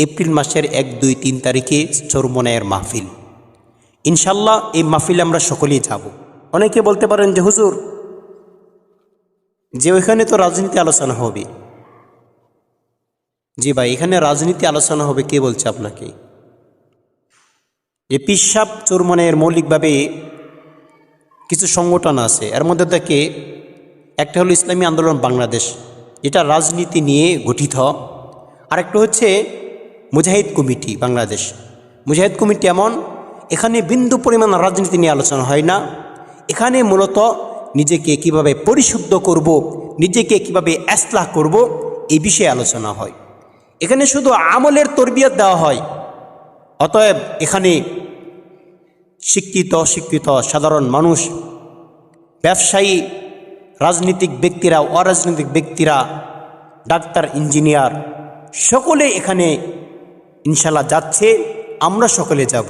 April মাসের 1, 2, 3 তারিখে চরমনায়ের মাহফিল। ইনশাল্লাহ এই মাহফিলে আমরা সকলেই যাব। অনেকে বলতে পারেন যে হুজুর, যে ওইখানে তো রাজনীতি আলোচনা হবে। জি ভাই, এখানে রাজনীতি আলোচনা হবে কে বলছে আপনাকে? যে পিসাব চরমনায়ের মৌলিকভাবে কিছু সংগঠন আছে, এর মধ্যে থেকে একটা হলো ইসলামী আন্দোলন বাংলাদেশ, যেটা রাজনীতি নিয়ে গঠিত। আরেকটা হচ্ছে মুজাহিদ কমিটি বাংলাদেশ। মুজাহিদ কমিটি এমন, এখানে বিন্দু পরিমাণ রাজনীতি নিয়ে আলোচনা হয় না। এখানে মূলত নিজেকে কিভাবে পরিশুদ্ধ করব, নিজেকে কিভাবে ইসলাহ করব, এই বিষয়ে আলোচনা হয়। এখানে শুধু আমলের তরবিয়ত দেওয়া হয়। অতএব এখানে শিক্ষিত অশিক্ষিত সাধারণ মানুষ, ব্যবসায়ী, রাজনৈতিক ব্যক্তিরা, অরাজনৈতিক ব্যক্তিরা, ডাক্তার, ইঞ্জিনিয়ার, সকলে এখানে ইনশাল্লাহ যাচ্ছে। আমরা সকলে যাব।